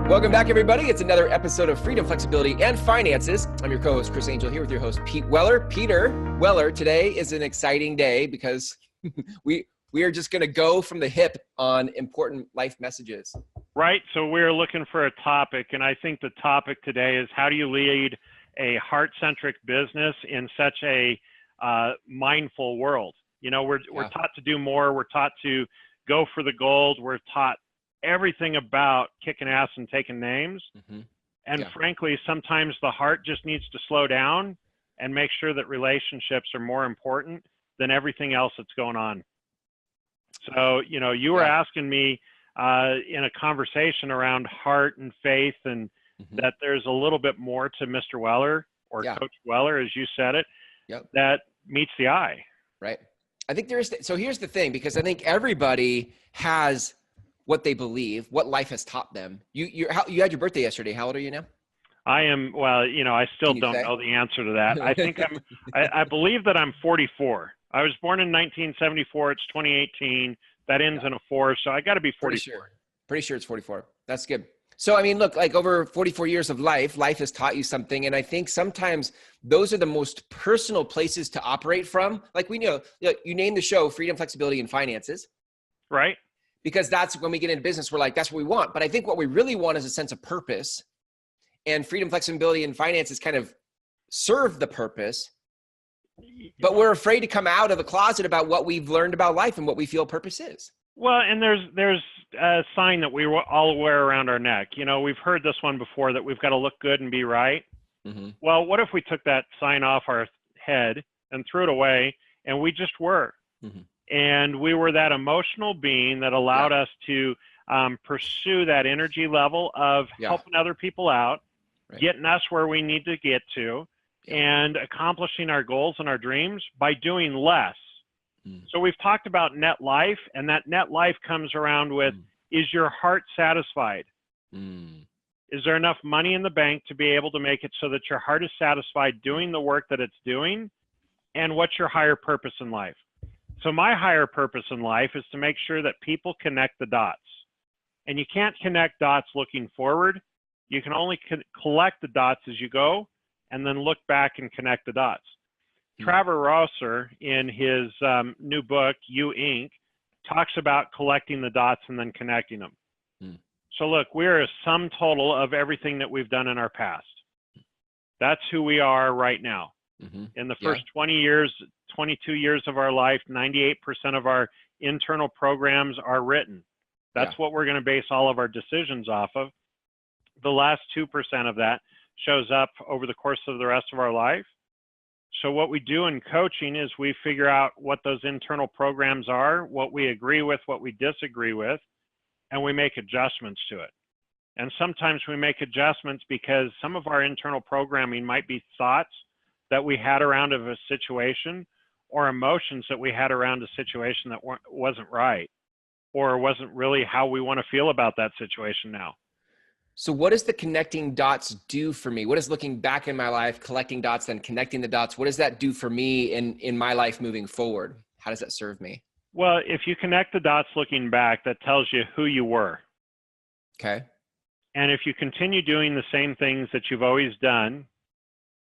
Welcome back, everybody. It's another episode of Freedom, Flexibility, and Finances. I'm your co-host, Chris Angel, here with your host, Pete Weller. Peter Weller, today is an exciting day because we are just going to go from the hip on important life messages. Right. So we're looking for a topic, and I think the topic today is how do you lead a heart-centric business in such a mindful world? You know, we're taught to do more. We're taught to go for the gold. We're taught everything about kicking ass and taking names. Mm-hmm. And frankly, sometimes the heart just needs to slow down and make sure that relationships are more important than everything else that's going on. So, you know, you were asking me in a conversation around heart and faith and that there's a little bit more to Mr. Weller or Coach Weller, as you said it, that meets the eye. Right. I think there is. So here's the thing, because I think everybody has what they believe, what life has taught them. You had your birthday yesterday. How old are you now? I am, well, you know, I still don't know the answer to that. I think I believe that I'm 44. I was born in 1974. It's 2018. That ends in a 4. So I got to be 44. Pretty sure it's 44. That's good. So, I mean, look, like over 44 years of life has taught you something. And I think sometimes those are the most personal places to operate from. Like we know, you name the show Freedom, Flexibility, and Finances. Right. Because that's when we get into business, we're like, that's what we want. But I think what we really want is a sense of purpose. And freedom, flexibility, and finances kind of serve the purpose. But we're afraid to come out of the closet about what we've learned about life and what we feel purpose is. Well, and there's a sign that we all wear around our neck. You know, we've heard this one before, that we've got to look good and be right. Mm-hmm. Well, what if we took that sign off our head and threw it away and we just were? Mm-hmm. And we were that emotional being that allowed us to pursue that energy level of helping other people out, getting us where we need to get to, and accomplishing our goals and our dreams by doing less. So we've talked about net life, and that net life comes around with, is your heart satisfied? Is there enough money in the bank to be able to make it so that your heart is satisfied doing the work that it's doing? And what's your higher purpose in life? So my higher purpose in life is to make sure that people connect the dots. And you can't connect dots looking forward. You can only collect the dots as you go and then look back and connect the dots. Trevor Rosser, in his new book, You Inc., talks about collecting the dots and then connecting them. So look, we're a sum total of everything that we've done in our past. That's who we are right now. In the first 20 years, 22 years of our life, 98% of our internal programs are written. That's what we're going to base all of our decisions off of. The last 2% of that shows up over the course of the rest of our life. So what we do in coaching is we figure out what those internal programs are, what we agree with, what we disagree with, and we make adjustments to it. And sometimes we make adjustments because some of our internal programming might be thoughts that we had around of a situation, or emotions that we had around a situation that wasn't right, or wasn't really how we want to feel about that situation now. So what does the connecting dots do for me? What is looking back in my life, collecting dots, then connecting the dots? What does that do for me in my life moving forward? How does that serve me? Well, if you connect the dots looking back, that tells you who you were. Okay. And if you continue doing the same things that you've always done,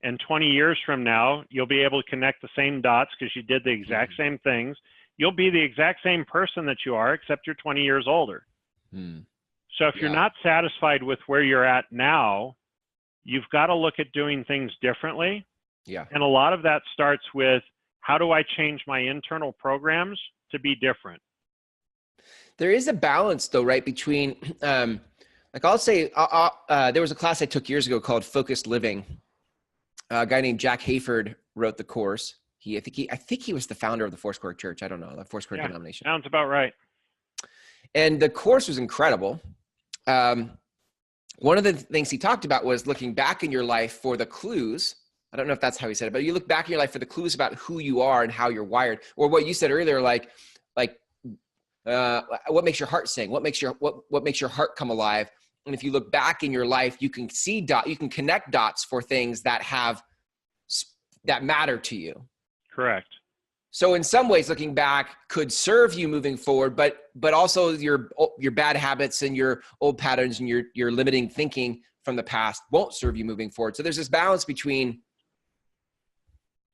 and 20 years from now, you'll be able to connect the same dots because you did the exact same things. You'll be the exact same person that you are, except you're 20 years older. So if you're not satisfied with where you're at now, you've got to look at doing things differently. And a lot of that starts with, how do I change my internal programs to be different? There is a balance though, right? Between, like I'll say, there was a class I took years ago called Focused Living. A guy named Jack Hayford wrote the course. I think he was the founder of the Foursquare Church. I don't know, the Foursquare denomination. Sounds about right. And the course was incredible. One of the things he talked about was looking back in your life for the clues. I don't know if that's how he said it, but you look back in your life for the clues about who you are and how you're wired, or what you said earlier, like what makes your heart sing? What makes your heart come alive? And if you look back in your life, you can you can connect dots for things that matter to you. Correct. So in some ways, looking back could serve you moving forward, but also your bad habits and your old patterns and your limiting thinking from the past won't serve you moving forward. So there's this balance between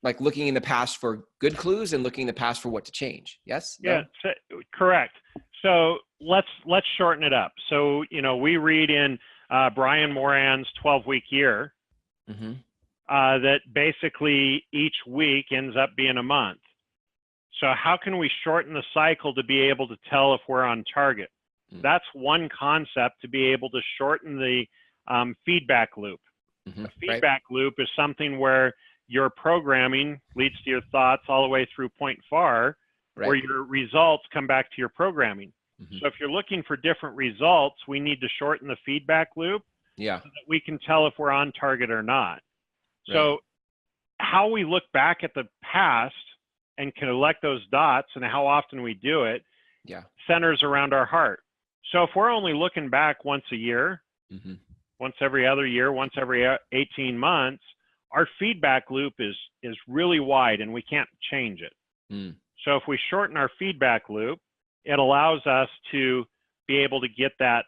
like looking in the past for good clues and looking in the past for what to change. Yes? Yeah, No? correct. So let's shorten it up. So, we read in Brian Moran's 12-week year that basically each week ends up being a month. So how can we shorten the cycle to be able to tell if we're on target? That's one concept, to be able to shorten the feedback loop. A feedback loop is something where your programming leads to your thoughts all the way through point far, where your results come back to your programming. So if you're looking for different results, we need to shorten the feedback loop so that we can tell if we're on target or not. So how we look back at the past and collect those dots and how often we do it centers around our heart. So if we're only looking back once a year, once every other year, once every 18 months, our feedback loop is really wide and we can't change it. So if we shorten our feedback loop, it allows us to be able to get that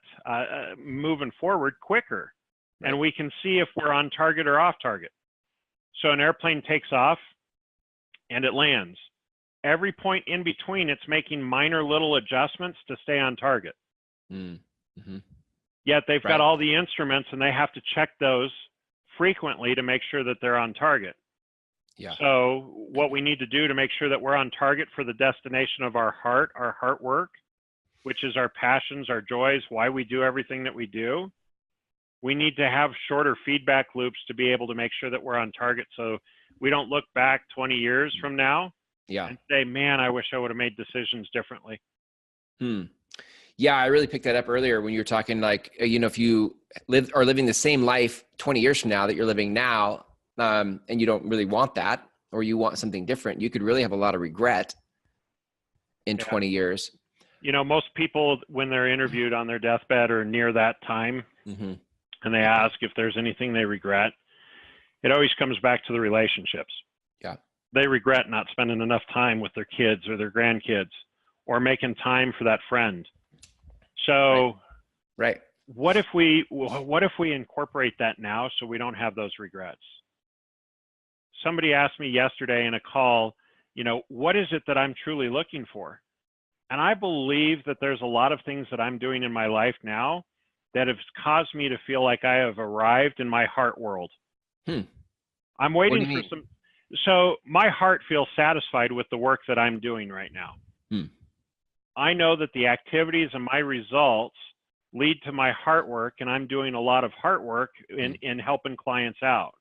moving forward quicker. And we can see if we're on target or off target. So an airplane takes off and it lands. Every point in between, it's making minor little adjustments to stay on target. Yet they've got all the instruments and they have to check those frequently to make sure that they're on target. So what we need to do to make sure that we're on target for the destination of our heart work, which is our passions, our joys, why we do everything that we do, we need to have shorter feedback loops to be able to make sure that we're on target. So we don't look back 20 years from now and say, man, I wish I would have made decisions differently. Yeah, I really picked that up earlier when you were talking, like, if you are living the same life 20 years from now that you're living now, and you don't really want that, or you want something different, you could really have a lot of regret in 20 years. Most people, when they're interviewed on their deathbed or near that time, and they ask if there's anything they regret, it always comes back to the relationships. They regret not spending enough time with their kids or their grandkids, or making time for that friend. So what if we incorporate that now so we don't have those regrets? Somebody asked me yesterday in a call, what is it that I'm truly looking for? And I believe that there's a lot of things that I'm doing in my life now that have caused me to feel like I have arrived in my heart world. I'm waiting for some. So my heart feels satisfied with the work that I'm doing right now. I know that the activities and my results lead to my heart work, and I'm doing a lot of heart work in helping clients out.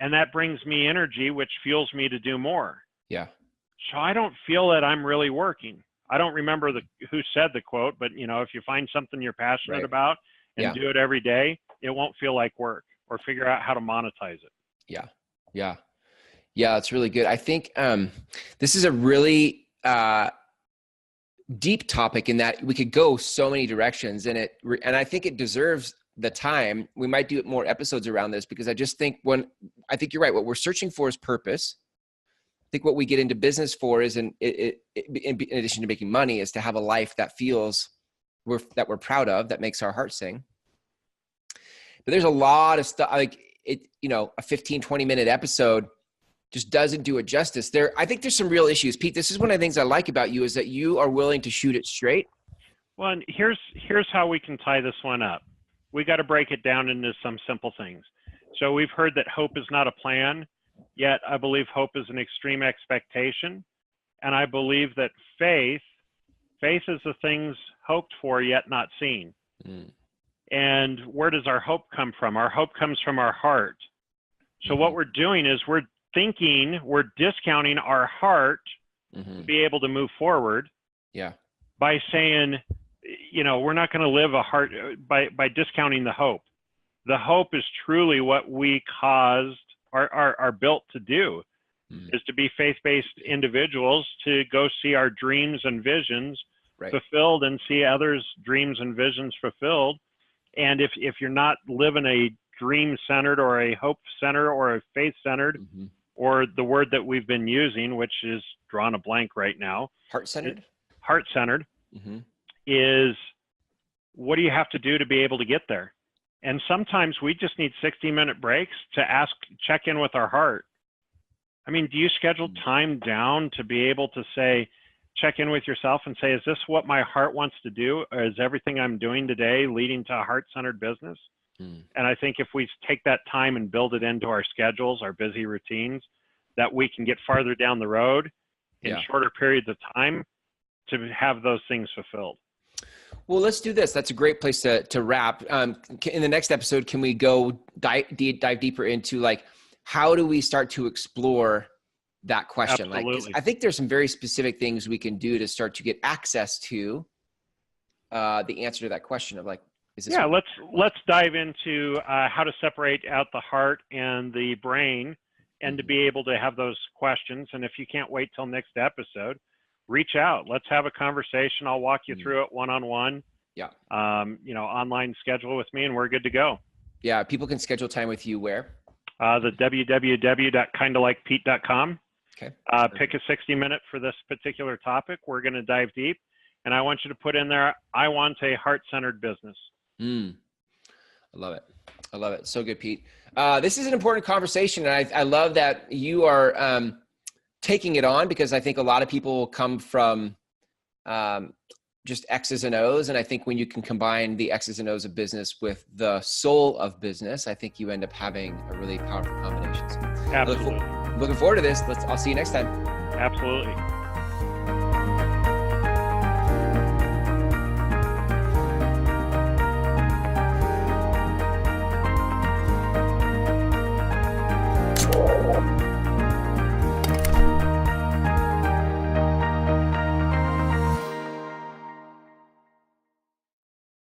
And that brings me energy, which fuels me to do more. So I don't feel that I'm really working. I don't remember who said the quote, but if you find something you're passionate about and do it every day, it won't feel like work, or figure out how to monetize it. Yeah, that's really good. I think this is a really deep topic in that we could go so many directions, and I think it deserves the time. We might do more episodes around this, because I just think I think you're right. What we're searching for is purpose. I think what we get into business for is, in addition to making money, is to have a life that feels that we're proud of, that makes our heart sing. But there's a lot of stuff, like a 15, 20-minute episode just doesn't do it justice. I think there's some real issues. Pete, this is one of the things I like about you, is that you are willing to shoot it straight. Well, and here's how we can tie this one up. We got to break it down into some simple things. So we've heard that hope is not a plan, yet I believe hope is an extreme expectation. And I believe that faith is the things hoped for yet not seen. And where does our hope come from? Our hope comes from our heart. So what we're doing is we're discounting our heart to be able to move forward. By saying, we're not going to live a heart by discounting the hope. The hope is truly what we are built to do, is to be faith-based individuals, to go see our dreams and visions fulfilled and see others' dreams and visions fulfilled. And if you're not living a dream-centered or a hope-centered or a faith-centered or the word that we've been using, which is drawn a blank right now. Heart-centered. Heart-centered is, what do you have to do to be able to get there? And sometimes we just need 60-minute breaks to check in with our heart. I mean, do you schedule time down to be able to say, check in with yourself and say, is this what my heart wants to do? Or is everything I'm doing today leading to a heart-centered business? And I think if we take that time and build it into our schedules, our busy routines, that we can get farther down the road in shorter periods of time to have those things fulfilled. Well, let's do this. That's a great place to wrap. In the next episode, can we go dive deeper into like, how do we start to explore that question? Absolutely. Like, I think there's some very specific things we can do to start to get access to the answer to that question of like, is this? Yeah, let's dive into how to separate out the heart and the brain, and to be able to have those questions. And if you can't wait till next episode, reach out. Let's have a conversation. I'll walk you through it one-on-one. Yeah. Online schedule with me, and we're good to go. Yeah. People can schedule time with you where? The www.kindalikepete.com. Okay. Pick a 60-minute for this particular topic. We're going to dive deep, and I want you to put in there, I want a heart-centered business. I love it. I love it. So good, Pete. This is an important conversation. And I love that you are taking it on, because I think a lot of people come from just X's and O's. And I think when you can combine the X's and O's of business with the soul of business, I think you end up having a really powerful combination. So Absolutely. looking forward to this. I'll see you next time. Absolutely.